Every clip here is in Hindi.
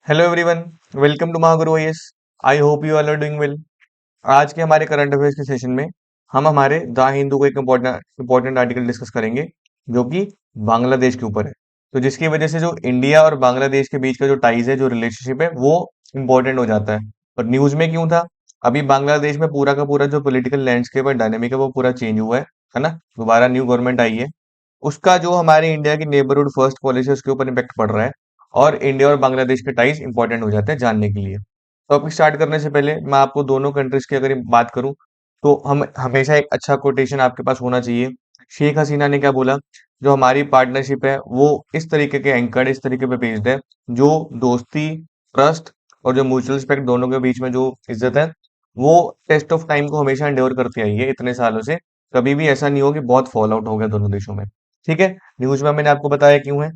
Hello everyone, welcome to Mahaguru IAS. I hope you all are doing well. आज के हमारे करंट अफेयर्स के सेशन में हम हमारे द हिंदू का एक इम्पोर्टेंट आर्टिकल डिस्कस करेंगे जो कि बांग्लादेश के ऊपर है। तो जिसकी वजह से जो इंडिया और बांग्लादेश के बीच का जो टाइज है, जो रिलेशनशिप है, वो इम्पोर्टेंट हो जाता है। और न्यूज में क्यों था? अभी बांग्लादेश में पूरा का पूरा जो पॉलिटिकल लैंडस्केप और डायनेमिक है वो पूरा चेंज हुआ है ना। दोबारा न्यू गवर्नमेंट आई है। उसका जो हमारे इंडिया की नेबरहुड फर्स्ट पॉलिसी है उसके ऊपर इम्पैक्ट पड़ रहा है। और इंडिया और बांग्लादेश के टाइज इंपॉर्टेंट हो जाते हैं जानने के लिए। टॉपिक स्टार्ट करने से पहले मैं आपको दोनों कंट्रीज की अगर बात करूं तो हम हमेशा एक अच्छा कोटेशन आपके पास होना चाहिए। शेख हसीना ने क्या बोला? जो हमारी पार्टनरशिप है वो इस तरीके के एंकर्ड, इस तरीके पे बेस्ड है जो दोस्ती, ट्रस्ट और जो म्यूचुअल रिस्पेक्ट दोनों के बीच में जो इज्जत है वो टेस्ट ऑफ टाइम को हमेशा एंड्योर करती आई है इतने सालों से। कभी भी ऐसा नहीं हो कि बहुत फॉल आउट हो गया दोनों देशों में। ठीक है, न्यूज में मैंने आपको बताया क्यों है।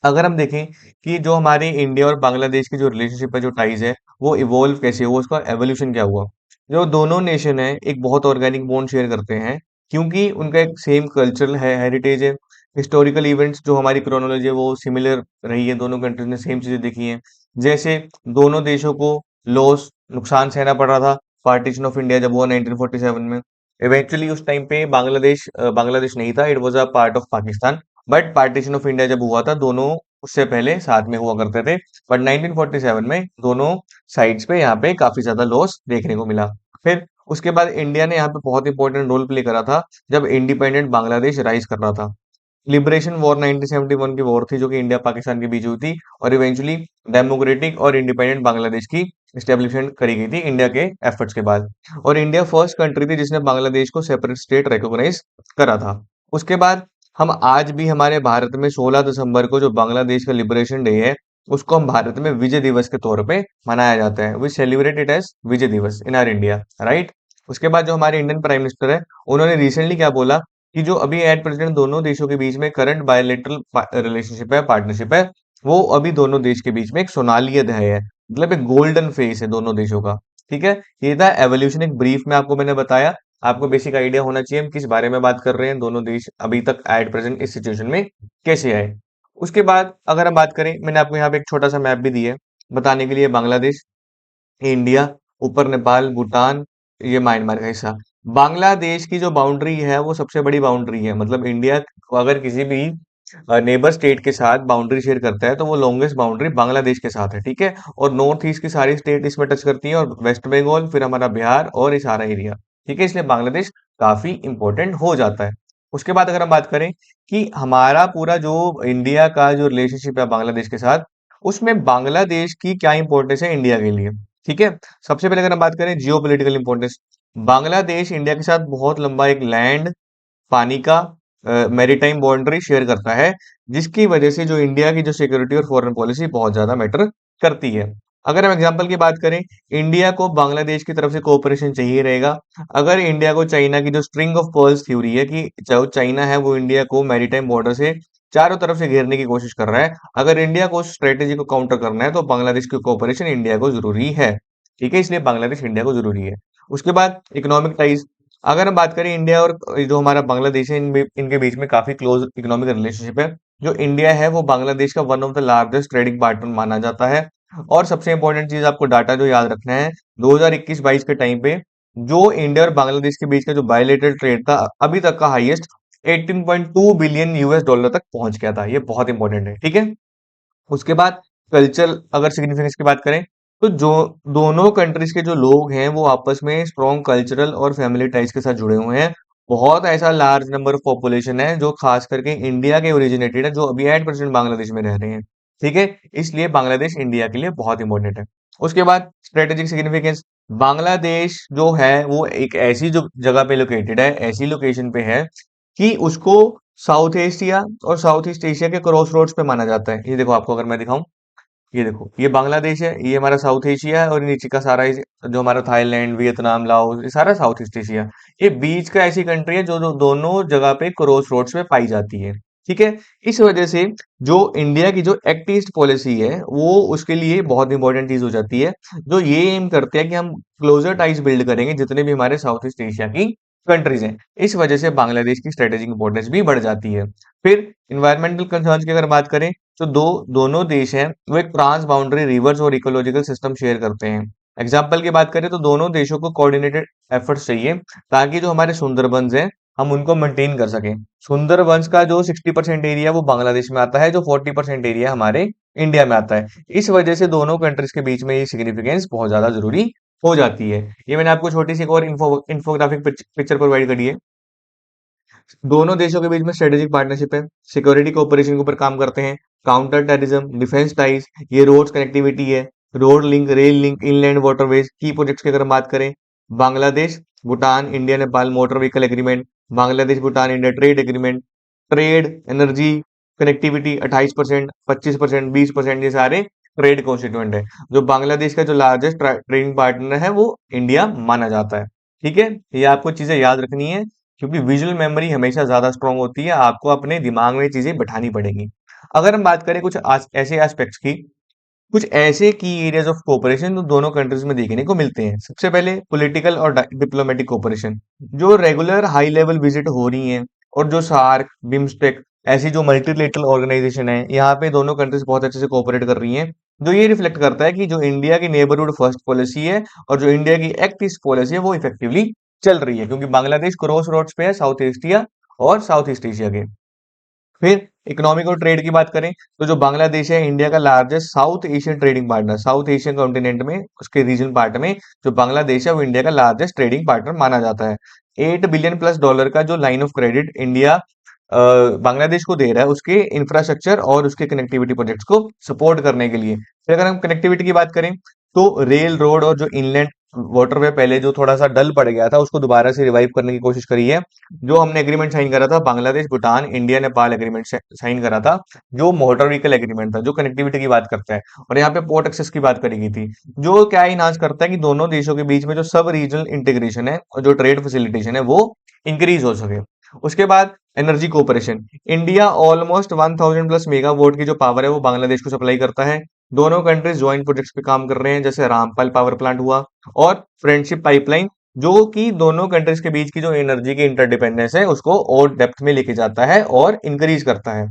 अगर हम देखें कि जो हमारे इंडिया और बांग्लादेश की जो रिलेशनशिप है, जो टाइज है, वो इवॉल्व कैसे हुआ, उसका एवोल्यूशन क्या हुआ। जो दोनों नेशन है एक बहुत ऑर्गेनिक बॉन्ड शेयर करते हैं क्योंकि उनका एक सेम कल्चरल है, हेरिटेज है। हिस्टोरिकल इवेंट्स जो हमारी क्रोनोलॉजी है वो सिमिलर रही है, दोनों कंट्रीज ने सेम चीजें देखी हैं। जैसे दोनों देशों को लॉस, नुकसान सहना पड़ रहा था पार्टीशन ऑफ इंडिया जब हुआ 1947 में। इवेंचुअली उस टाइम पे बांग्लादेश नहीं था, it was a part of Pakistan. But partition of India जब हुआ था दोनों उससे पहले साथ में हुआ करते थे। बट 1947 में दोनों साइड्स पे यहाँ पे काफी ज्यादा लॉस देखने को मिला। फिर उसके बाद इंडिया ने यहाँ पे बहुत इंपॉर्टेंट रोल प्ले करा था जब इंडिपेंडेंट बांग्लादेश राइज कर रहा था। लिबरेशन वॉर 1971 की वॉर थी जो कि इंडिया पाकिस्तान के बीच हुई थी। और इवेंचुअली डेमोक्रेटिक और इंडिपेंडेंट बांग्लादेश की स्टेब्लिशमेंट करी गई थी इंडिया के एफर्ट्स के बाद। और इंडिया फर्स्ट कंट्री थी जिसने बांग्लादेश को सेपरेट स्टेट रिकॉग्नाइज करा था। उसके बाद हम आज भी हमारे भारत में 16 दिसंबर को जो बांग्लादेश का लिबरेशन डे है उसको हम भारत में विजय दिवस के तौर पे मनाया जाता है। वी सेलिब्रेट इट एज विजय दिवस इन आर इंडिया, राइट। उसके बाद जो हमारे इंडियन प्राइम मिनिस्टर है उन्होंने रिसेंटली क्या बोला कि जो अभी एट प्रेजेंट दोनों देशों के बीच में करंट बायोलेटरल रिलेशनशिप है, पार्टनरशिप है, वो अभी दोनों देश के बीच में एक सोनाली अध्याय है, मतलब एक गोल्डन फेस है दोनों देशों का। ठीक है, ये था एवोल्यूशन। एक ब्रीफ में आपको मैंने बताया। आपको बेसिक आइडिया होना चाहिए हम किस बारे में बात कर रहे हैं, दोनों देश अभी तक एट प्रेजेंट इस सिचुएशन में कैसे आए। उसके बाद अगर हम बात करें, मैंने आपको यहाँ पे एक छोटा सा मैप भी दिया है बताने के लिए। बांग्लादेश, इंडिया, ऊपर नेपाल, भूटान, ये म्यांमार का हिस्सा। बांग्लादेश की जो बाउंड्री है वो सबसे बड़ी बाउंड्री है, मतलब इंडिया को अगर किसी भी नेबर स्टेट के साथ बाउंड्री शेयर करता है तो वो लॉन्गेस्ट बाउंड्री बांग्लादेश के साथ है। ठीक है, और नॉर्थ ईस्ट की सारी स्टेट इसमें टच करती है और वेस्ट बंगाल, फिर हमारा बिहार और ये सारा एरिया। ठीक है, इसलिए बांग्लादेश काफी इंपॉर्टेंट हो जाता है। उसके बाद अगर हम बात करें कि हमारा पूरा जो इंडिया का जो रिलेशनशिप है बांग्लादेश के साथ, उसमें बांग्लादेश की क्या इंपॉर्टेंस है इंडिया के लिए। ठीक है, सबसे पहले अगर हम बात करें geo political importance, Bangladesh India के साथ बहुत लंबा एक लैंड, पानी का, मैरीटाइम बाउंड्री शेयर करता है, जिसकी वजह से जो इंडिया की जो सिक्योरिटी और फॉरेन पॉलिसी बहुत ज्यादा मैटर करती है। अगर हम एग्जांपल की बात करें, इंडिया को बांग्लादेश की तरफ से कोऑपरेशन चाहिए रहेगा। अगर इंडिया को चाइना की जो स्ट्रिंग ऑफ पर्ल्स थ्योरी है कि जो चाइना है वो इंडिया को मैरीटाइम बॉर्डर से चारों तरफ से घेरने की कोशिश कर रहा है, अगर इंडिया को उस स्ट्रेटेजी को काउंटर करना है तो बांग्लादेश की कोऑपरेशन इंडिया को जरूरी है। ठीक है, इसलिए बांग्लादेश इंडिया को जरूरी है। उसके बाद इकोनॉमिक टाइज, अगर हम बात करें इंडिया और जो हमारा बांग्लादेश है, इनके बीच में काफी क्लोज इकोनॉमिक रिलेशनशिप है। जो इंडिया है वो बांग्लादेश का one of the largest trading partner माना जाता है। और सबसे इंपॉर्टेंट चीज आपको डाटा जो याद रखना है, 2021-22 के टाइम पे जो इंडिया और बांग्लादेश के बीच का जो बायलेटरल ट्रेड था अभी तक का हाईएस्ट 18.2 बिलियन यूएस डॉलर तक पहुंच गया था। ये बहुत इंपॉर्टेंट है। ठीक है, उसके बाद कल्चरल अगर सिग्निफिकेंस की बात करें तो जो दोनों कंट्रीज के जो लोग हैं वो आपस में स्ट्रॉन्ग कल्चरल और फैमिली टाइज के साथ जुड़े हुए हैं। बहुत ऐसा लार्ज नंबर ऑफ पॉपुलेशन है जो खास करके इंडिया के ओरिजिनेटेड है, जो अभी 8% बांग्लादेश में रह रहे हैं। ठीक है, इसलिए बांग्लादेश इंडिया के लिए बहुत इंपॉर्टेंट है। उसके बाद स्ट्रेटेजिक सिग्निफिकेंस, बांग्लादेश जो है वो एक ऐसी जो जगह पे लोकेटेड है, ऐसी लोकेशन पे है कि उसको साउथ एशिया और साउथ ईस्ट एशिया के क्रॉस रोड्स पे माना जाता है। ये देखो आपको अगर मैं दिखाऊं, ये देखो ये बांग्लादेश है, ये हमारा साउथ एशिया है, और नीचे का सारा जो हमारा थाईलैंड, वियतनाम, लाओस, ये सारा साउथ ईस्ट एशिया। ये बीच का ऐसी कंट्री है जो दोनों जगह पे क्रॉस रोड्स पे पाई जाती है। ठीक है, इस वजह से जो इंडिया की जो एक्ट ईस्ट पॉलिसी है वो उसके लिए बहुत इंपॉर्टेंट चीज हो जाती है, जो ये एम करते हैं कि हम क्लोजर टाइज बिल्ड करेंगे जितने भी हमारे साउथ ईस्ट एशिया की कंट्रीज हैं। इस वजह से बांग्लादेश की स्ट्रेटेजिक इंपॉर्टेंस भी बढ़ जाती है। फिर इन्वायरमेंटल कंसर्न्स की अगर बात करें जो दोनों देश हैं वो एक ट्रांस बाउंड्री रिवर्स और इकोलॉजिकल सिस्टम शेयर करते हैं। एग्जाम्पल की बात करें तो दोनों देशों को कोऑर्डिनेटेड एफर्ट्स चाहिए ताकि जो हमारे सुंदरबंस हैं हम उनको मेंटेन कर सकें। सुंदरबंस का जो 60% एरिया वो बांग्लादेश में आता है, जो 40% एरिया हमारे इंडिया में आता है। इस वजह से दोनों कंट्रीज के बीच में ये सिग्निफिकेंस बहुत ज्यादा जरूरी हो जाती है। ये मैंने आपको छोटी सी एक और इंफोग्राफिक पिक्चर प्रोवाइड करी है। दोनों देशों के बीच में स्ट्रेटेजिक पार्टनरशिप है, सिक्योरिटी कोऑपरेशन के ऊपर काम करते हैं, काउंटर टेररिज्म, डिफेंस टाइज, ये रोड्स कनेक्टिविटी है, road link, rail link, inland waterways, की प्रोजेक्ट्स की अगर हम बात करें, Bangladesh Bhutan India Nepal motor vehicle agreement, Bangladesh Bhutan India trade agreement, trade energy connectivity 28%, 25%, 20% ये सारे ट्रेड कॉन्स्टिट्यूएंट है। जो बांग्लादेश का जो लार्जेस्ट ट्रेडिंग पार्टनर है वो इंडिया माना जाता है। ठीक है, ये आपको चीजें याद रखनी है क्योंकि विजुअल मेमोरी हमेशा ज्यादा स्ट्रांग होती है, आपको अपने दिमाग में चीजें बैठानी पड़ेंगी। अगर हम बात करें कुछ ऐसे एस्पेक्ट्स की, कुछ ऐसे की एरियाज ऑफ कोऑपरेशन जो दोनों कंट्रीज में देखने को मिलते हैं। सबसे पहले पॉलिटिकल और डिप्लोमेटिक कोऑपरेशन, जो रेगुलर हाई लेवल विजिट हो रही हैं और जो सार्क, बिम्स्टेक ऐसी जो मल्टीलेटरल ऑर्गेनाइजेशन है, यहाँ पे दोनों कंट्रीज बहुत अच्छे से कोऑपरेट कर रही हैं, जो ये रिफ्लेक्ट करता है कि जो इंडिया की नेबरहुड फर्स्ट पॉलिसी है और जो इंडिया की एक्ट ईस्ट पॉलिसी है वो इफेक्टिवली चल रही है, क्योंकि बांग्लादेश क्रॉस रोड्स पे है साउथ एशिया और साउथ ईस्ट एशिया के। फिर इकोनॉमिक और ट्रेड की बात करें तो जो बांग्लादेश है इंडिया का largest south Asian trading partner, south Asian continent में उसके रीजन पार्ट में जो बांग्लादेश है वो इंडिया का लार्जेस्ट ट्रेडिंग पार्टनर माना जाता है। $8 बिलियन+ का जो line of credit India Bangladesh को दे रहा है उसके इंफ्रास्ट्रक्चर और उसके कनेक्टिविटी प्रोजेक्ट्स को सपोर्ट करने के लिए। फिर अगर हम कनेक्टिविटी की बात करें तो रेल, रोड और जो इनलैंड वाटरवे पहले जो थोड़ा सा डल पड़ गया था उसको दोबारा से रिवाइव करने की कोशिश करी है। जो हमने एग्रीमेंट साइन करा था Bangladesh Bhutan India Nepal agreement sign करा था, जो मोटर व्हीकल एग्रीमेंट था, जो कनेक्टिविटी की बात करता है, और यहाँ पे पोर्ट एक्सेस की बात करी गई थी, जो क्या इनहांस करता है कि दोनों देशों के बीच में जो सब रीजनल इंटीग्रेशन है और जो ट्रेड फैसिलिटेशन है वो इंक्रीज हो सके। उसके बाद energy cooperation, India almost 1000+ megawatt की जो पावर है वो बांग्लादेश को सप्लाई करता है। दोनों कंट्रीज ज्वाइंट प्रोजेक्ट्स पे काम कर रहे हैं, जैसे रामपाल पावर प्लांट हुआ और फ्रेंडशिप पाइपलाइन, जो कि दोनों कंट्रीज के बीच की जो एनर्जी की इंटरडिपेंडेंस है उसको और डेप्थ में लेके जाता है और इंक्रीज करता है।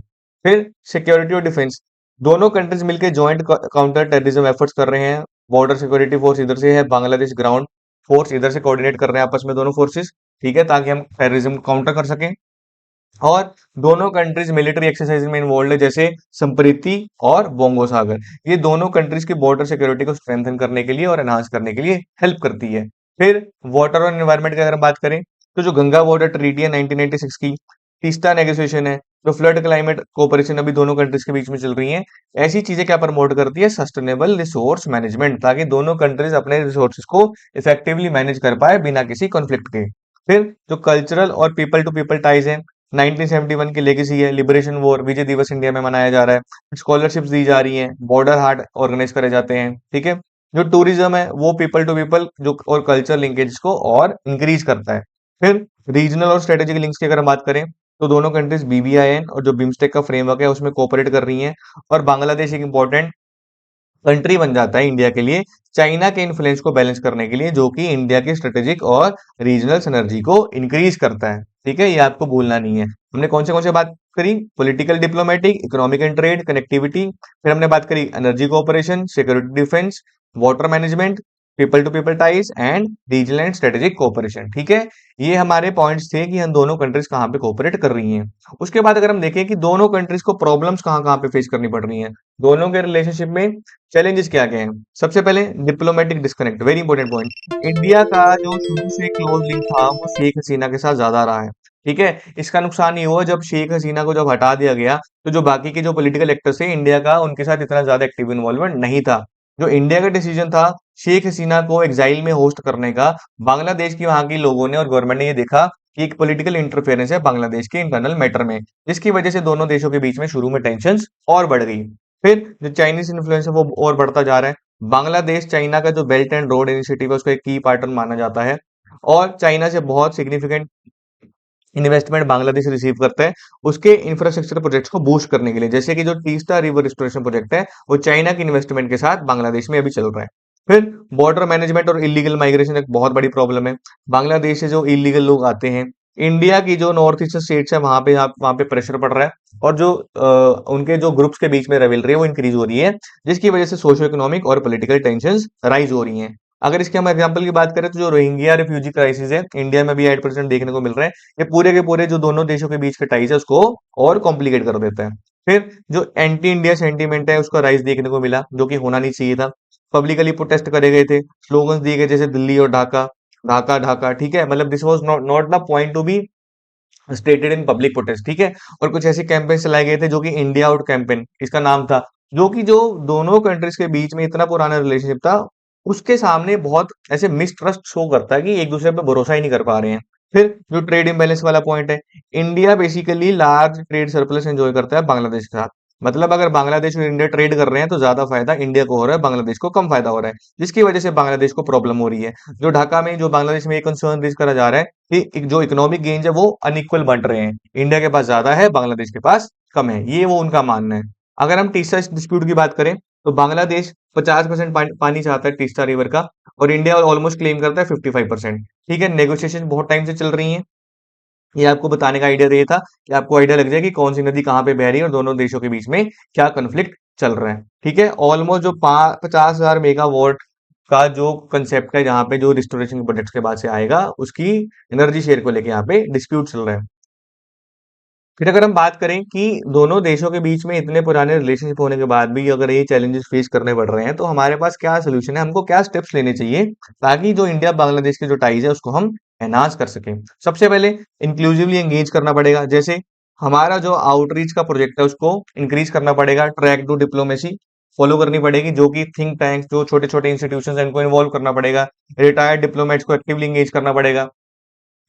फिर सिक्योरिटी और डिफेंस, दोनों कंट्रीज मिलकर ज्वाइंट काउंटर टेररिज्म एफर्ट्स कर रहे हैं। बॉर्डर सिक्योरिटी फोर्स इधर से है, बांग्लादेश ग्राउंड फोर्स इधर से कोऑर्डिनेट कर रहे हैं आपस में दोनों फोर्सेस, ठीक है, ताकि हम टेररिज्म काउंटर कर सकें। और दोनों कंट्रीज मिलिट्री एक्सरसाइज में इन्वॉल्व है, जैसे संप्रीति और बोंगो सागर। ये दोनों कंट्रीज की बॉर्डर सिक्योरिटी को स्ट्रेंथन करने के लिए और एनहांस करने के लिए हेल्प करती है। फिर वाटर और एनवायरनमेंट की अगर हम बात करें तो जो गंगा वाटर ट्रीटी है 1996 की, तीस्ता नेगोशिएशन है, जो फ्लड क्लाइमेट कोऑपरेशन अभी दोनों कंट्रीज के बीच में चल रही है, ऐसी चीजें क्या प्रमोट करती है, सस्टेनेबल रिसोर्स मैनेजमेंट, ताकि दोनों कंट्रीज अपने रिसोर्सेज को इफेक्टिवली मैनेज कर पाए बिना किसी कॉन्फ्लिक्ट के। फिर जो कल्चरल और पीपल टू पीपल टाइज है, 1971 की लेगेसी है, लिबरेशन वॉर, विजय दिवस इंडिया में मनाया जा रहा है, स्कॉलरशिप्स दी जा रही हैं, बॉर्डर हाट ऑर्गेनाइज करे जाते हैं, ठीक है। जो टूरिज्म है वो पीपल टू पीपल जो और कल्चर लिंकेज को और इंक्रीज करता है। फिर रीजनल और स्ट्रेटेजिक लिंक्स की अगर हम बात करें तो दोनों कंट्रीज BBIN और जो बिम्स्टेक का फ्रेमवर्क है उसमें कोऑपरेट कर रही हैं, और बांग्लादेश एक इंपॉर्टेंट कंट्री बन जाता है इंडिया के लिए चाइना के इन्फ्लुएंस को बैलेंस करने के लिए, जो कि इंडिया की स्ट्रेटेजिक और रीजनल सिनर्जी को इंक्रीज करता है। ठीक है, ये आपको भूलना नहीं है। हमने कौन से बात करी, political diplomatic, economic and trade, connectivity, फिर हमने बात करी energy cooperation, security defence, water management, people to people ties and regional and strategic cooperation. ठीक है, ये हमारे पॉइंट्स थे कि हम दोनों कंट्रीज कहाँ पे कोऑपरेट कर रही हैं। उसके बाद अगर हम देखें कि दोनों कंट्रीज को प्रॉब्लम्स कहाँ कहाँ पे फेस करनी पड़ रही हैं, दोनों के रिलेशनशिप में चैलेंजेस क्या क्या हैं। सबसे पहले diplomatic disconnect, very important point. India का जो शुरू से क्लोज लिंक था वो शेख हसीना के साथ ज्यादा रहा है। ठीक है, इसका नुकसान ये हुआ जब शेख हसीना को जब हटा दिया गया तो जो बाकी के जो पॉलिटिकल एक्टर्स थे इंडिया का, उनके साथ इतना ज्यादा एक्टिव इन्वॉल्वमेंट नहीं था। जो इंडिया का डिसीजन था शेख हसीना को एग्जाइल में होस्ट करने का, बांग्लादेश की वहां के लोगों ने और गवर्नमेंट ने ये देखा कि एक पॉलिटिकल इंटरफेरेंस है बांग्लादेश के इंटरनल मैटर में, जिसकी वजह से दोनों देशों के बीच में शुरू में टेंशन और बढ़ गई। फिर जो चाइनीज इन्फ्लुएंस है वो और बढ़ता जा रहा है। बांग्लादेश चाइना का जो बेल्ट एंड रोड इनिशिएटिव है उसका एक की पार्टनर माना जाता है, और चाइना से बहुत सिग्निफिकेंट इन्वेस्टमेंट बांग्लादेश रिसीव करता है उसके इंफ्रास्ट्रक्चर प्रोजेक्ट्स को बूस्ट करने के लिए, जैसे कि जो तीस्ता रिवर रिस्टोरेशन प्रोजेक्ट है वो चाइना की इन्वेस्टमेंट के साथ बांग्लादेश में अभी चल रहा है। फिर बॉर्डर मैनेजमेंट और इलीगल माइग्रेशन एक बहुत बड़ी प्रॉब्लम है। बांग्लादेश से जो इलीगल लोग आते हैं इंडिया की जो नॉर्थ ईस्टर्न स्टेट्स है वहां पे प्रेशर पड़ रहा है, और जो उनके जो ग्रुप्स के बीच में रेवलरी है वो इंक्रीज हो रही है, जिसकी वजह से सोशो इकोनॉमिक और पॉलिटिकल टेंशंस राइज हो रही हैं। अगर इसके हम एग्जांपल की बात करें तो जो रोहिंग्या रिफ्यूजी क्राइसिस है इंडिया में भी 8% देखने को मिल रहा है। ये पूरे के पूरे जो दोनों देशों के बीच के टाइज है उसको और कॉम्प्लिकेट कर देता है। फिर जो एंटी इंडिया सेंटीमेंट है उसका राइज देखने को मिला, जो कि होना नहीं चाहिए था। पब्लिकली प्रोटेस्ट करे गए थे, स्लोगन्स दिए गए जैसे दिल्ली और ढाका, ढाका ढाका, ठीक है, मतलब this was not not the point to be stated in public protest, ठीक है। और कुछ ऐसे कैंपेन चलाए गए थे जो कि इंडिया आउट कैंपेन इसका नाम था, जो कि जो दोनों कंट्रीज के बीच में इतना पुराना रिलेशनशिप था उसके सामने बहुत ऐसे मिसट्रस्ट शो करता है कि एक दूसरे पे भरोसा ही नहीं कर पा रहे हैं। फिर जो ट्रेड इम्बैलेंस वाला पॉइंट है, India basically large trade surplus enjoy करता है बांग्लादेश के साथ। मतलब अगर बांग्लादेश और इंडिया ट्रेड कर रहे हैं तो ज्यादा फायदा इंडिया को हो रहा है, बांग्लादेश को कम फायदा हो रहा है, जिसकी वजह से बांग्लादेश को प्रॉब्लम हो रही है। जो ढाका में जो बांग्लादेश में एक कंसर्न रेज करा जा रहा है कि जो इकोनॉमिक गेन्स है वो अनइक्वल बंट रहे हैं, इंडिया के पास ज्यादा है, बांग्लादेश के पास कम है, ये वो उनका मानना है। अगर हम तीसरा डिस्प्यूट की बात करें तो बांग्लादेश 50% पानी चाहता है तीस्ता रिवर का, और इंडिया ऑलमोस्ट क्लेम करता है 55%। ठीक है, नेगोशिएशन बहुत टाइम से चल रही है। ये आपको बताने का आइडिया ये था कि आपको आइडिया लग जाए कि कौन सी नदी कहाँ पे बह रही है और दोनों देशों के बीच में क्या कन्फ्लिक्ट चल रहा है। ठीक है, ऑलमोस्ट जो 50,000 मेगावाट का जो कंसेप्ट है, जहाँ पे जो रिस्टोरेशन प्रोजेक्ट्स के बाद से आएगा उसकी एनर्जी शेयर को लेके यहाँ पे डिस्प्यूट चल रहा है। फिर अगर हम बात करें कि दोनों देशों के बीच में इतने पुराने रिलेशनशिप होने के बाद भी अगर ये चैलेंजेस फेस करने पड़ रहे हैं तो हमारे पास क्या सोल्यूशन है, हमको क्या स्टेप्स लेने चाहिए ताकि जो इंडिया बांग्लादेश के जो टाइज है उसको हम एनहांस कर सकें। सबसे पहले इंक्लूसिवली एंगेज करना पड़ेगा, जैसे हमारा जो आउटरीच का प्रोजेक्ट है उसको इंक्रीज करना पड़ेगा, ट्रैक टू डिप्लोमेसी फॉलो करनी पड़ेगी, जो कि थिंक टैंक्स जो छोटे छोटे इंस्टीट्यूशन है इनको इन्वॉल्व करना पड़ेगा, रिटायर्ड डिप्लोमेट्स को एक्टिवली एंगेज करना पड़ेगा।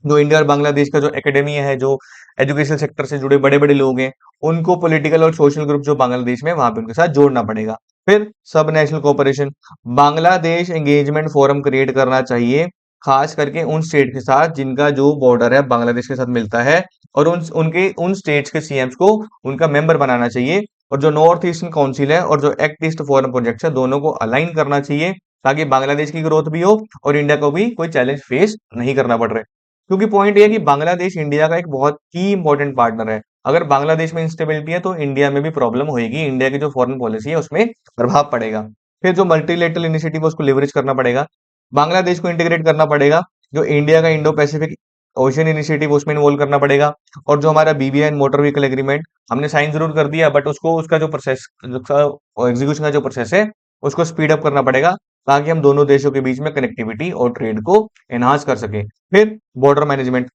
जो इंडिया और बांग्लादेश का जो एकेडमी है, जो एजुकेशन सेक्टर से जुड़े बड़े बड़े लोग हैं, उनको पॉलिटिकल और सोशल ग्रुप जो बांग्लादेश में वहां पे उनके साथ जोड़ना पड़ेगा। फिर सब national cooperation, Bangladesh engagement forum create करना चाहिए, खास करके उन स्टेट के साथ जिनका जो बॉर्डर है बांग्लादेश के साथ मिलता है, और उन स्टेट्स के सीएम्स को उनका मेंबर बनाना चाहिए। और जो नॉर्थ ईस्टर्न काउंसिल है और जो एक्ट ईस्ट फोरम प्रोजेक्ट है दोनों को अलाइन करना चाहिए, ताकि बांग्लादेश की ग्रोथ भी हो और इंडिया को भी कोई चैलेंज फेस नहीं करना पड़ रहा है। क्योंकि पॉइंट ये है कि बांग्लादेश इंडिया का एक बहुत ही इंपॉर्टेंट पार्टनर है। अगर बांग्लादेश में इंस्टेबिलिटी है तो इंडिया में भी प्रॉब्लम होगी, इंडिया की जो फॉरेन पॉलिसी है उसमें प्रभाव पड़ेगा। फिर जो मल्टीलेटरल इनिशिएटिव है उसको लेवरेज करना पड़ेगा, बांग्लादेश को इंटीग्रेट करना पड़ेगा, जो इंडिया का इंडो पैसिफिक ओशन इनिशिएटिव उसमें इन्वॉल्व करना पड़ेगा। और जो हमारा बीबीआई मोटर व्हीकल एग्रीमेंट हमने साइन जरूर कर दिया, बट उसको उसका जो प्रोसेस एग्जीक्यूशन का जो प्रोसेस है उसको स्पीड अप करना पड़ेगा, ताकि हम दोनों देशों के बीच में कनेक्टिविटी और ट्रेड को एनहांस कर सके। फिर बॉर्डर मैनेजमेंट,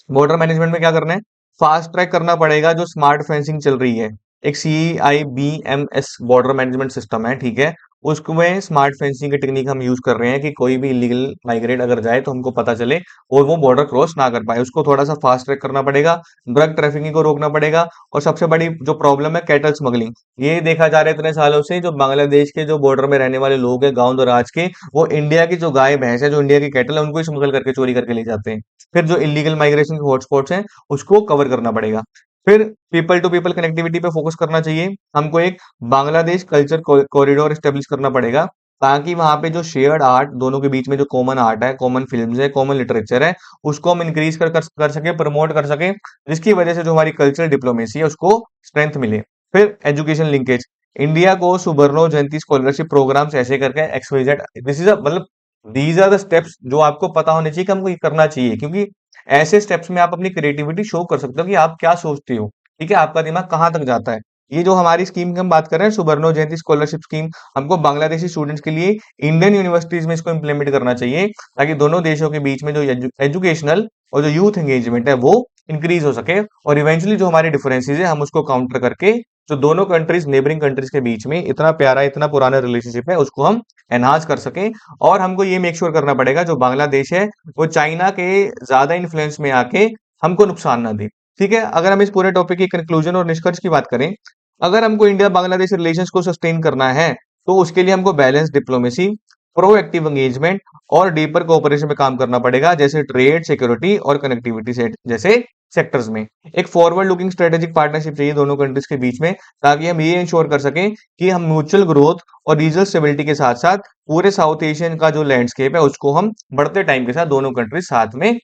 बॉर्डर मैनेजमेंट में क्या करना है, फास्ट ट्रैक करना पड़ेगा जो स्मार्ट फेंसिंग चल रही है। एक CIBMS बॉर्डर मैनेजमेंट सिस्टम है, ठीक है, उसमें स्मार्ट फेंसिंग की टेक्निक हम यूज कर रहे हैं कि कोई भी इलीगल माइग्रेट अगर जाए तो हमको पता चले और वो बॉर्डर क्रॉस ना कर पाए, उसको थोड़ा सा फास्ट ट्रैक करना पड़ेगा। ड्रग ट्रैफिकिंग को रोकना पड़ेगा, और सबसे बड़ी जो प्रॉब्लम है कैटल स्मगलिंग, ये देखा जा रहा है इतने सालों से जो बांग्लादेश के जो बॉर्डर में रहने वाले लोग हैं गांव दराज के, वो इंडिया की जो गाय भैंस है, जो इंडिया की कैटल है, उनको ही स्मगल करके चोरी करके ले जाते हैं। फिर जो इलीगल माइग्रेशन के हॉटस्पॉट्स हैं उसको कवर करना पड़ेगा। फिर पीपल टू पीपल कनेक्टिविटी पे फोकस करना चाहिए, हमको एक बांग्लादेश कल्चर कॉरिडोर स्टेब्लिश करना पड़ेगा, ताकि वहां पे जो शेयर्ड आर्ट दोनों के बीच में जो कॉमन आर्ट है, कॉमन फिल्म्स है, कॉमन लिटरेचर है, उसको हम इंक्रीज कर सके, प्रमोट कर सके, जिसकी वजह से जो हमारी कल्चरल डिप्लोमेसी है उसको स्ट्रेंथ मिले। फिर एजुकेशन लिंकेज, इंडिया को सुबर्णो जयंती स्कॉलरशिप प्रोग्राम्स ऐसे करके XYZ, दिस इज अ मतलब दीज आर द स्टेप्स जो आपको पता होने चाहिए कि हमको ये करना चाहिए, क्योंकि ऐसे स्टेप्स में आप अपनी क्रिएटिविटी शो कर सकते हो कि आप क्या सोचते हो, ठीक है, आपका दिमाग कहाँ तक जाता है। ये जो हमारी स्कीम की हम बात कर रहे हैं, सुबर्णो जयंती स्कॉलरशिप स्कीम, हमको बांग्लादेशी स्टूडेंट्स के लिए इंडियन यूनिवर्सिटीज में इसको इम्प्लीमेंट करना चाहिए, ताकि दोनों देशों के बीच में जो एजुकेशनल और जो यूथ एंगेजमेंट है वो इंक्रीज हो सके, और इवेंचुअली जो हमारे डिफरेंसेस है हम उसको काउंटर करके जो दोनों कंट्रीज नेबरिंग कंट्रीज के बीच में इतना प्यारा इतना पुराना रिलेशनशिप है उसको हम एनहांस कर सकें। और हमको ये मेक श्योर करना पड़ेगा जो बांग्लादेश है वो चाइना के ज्यादा इन्फ्लुएंस में आके हमको नुकसान ना दे। ठीक है, अगर हम इस पूरे टॉपिक की कंक्लूजन और निष्कर्ष की बात करें, अगर हमको इंडिया बांग्लादेश रिलेशंस को सस्टेन करना है तो उसके लिए हमको बैलेंस डिप्लोमेसी, प्रोएक्टिव एंगेजमेंट और डीपर कोऑपरेशन में काम करना पड़ेगा, जैसे ट्रेड, सिक्योरिटी और कनेक्टिविटी से जैसे सेक्टर्स में। एक फॉरवर्ड लुकिंग स्ट्रेटेजिक पार्टनरशिप चाहिए दोनों कंट्रीज के बीच में, ताकि हम ये इंश्योर कर सकें कि हम म्यूचुअल ग्रोथ और रीजनल स्टेबिलिटी के साथ साथ पूरे साउथ एशियन का जो लैंडस्केप है उसको हम बढ़ते टाइम के साथ दोनों कंट्रीज साथ में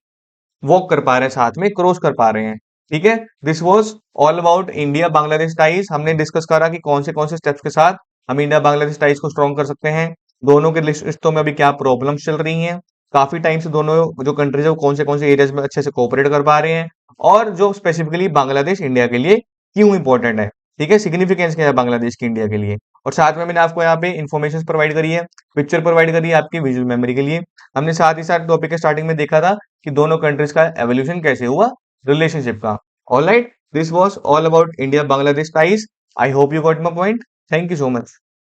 वॉक कर पा रहे हैं, साथ में क्रॉस कर पा रहे हैं। ठीक है, this was all about India Bangladesh ties. हमने डिस्कस करा कि कौन से स्टेप्स के साथ हम इंडिया बांग्लादेश टाइज को स्ट्रॉन्ग कर सकते हैं, दोनों के रिश्तों में अभी क्या प्रॉब्लम्स चल रही हैं, काफी टाइम से दोनों जो कंट्रीज है वो कौन से एरियाज में अच्छे से कोऑपरेट कर पा रहे हैं, और जो स्पेसिफिकली बांग्लादेश इंडिया के लिए क्यों इंपॉर्टेंट है। ठीक है, सिग्निफिकेंस क्या है बांग्लादेश की इंडिया के लिए। और साथ में मैंने आपको यहाँ पे इन्फॉर्मेशन प्रोवाइड करी है, पिक्चर प्रोवाइड करी है आपकी विजुअल मेमोरी के लिए। हमने साथ ही साथ टॉपिक के स्टार्टिंग में देखा था कि दोनों कंट्रीज का एवोल्यूशन कैसे हुआ रिलेशनशिप का। Alright, this was all about India Bangladesh ties. I hope you got my point. Thank you so much.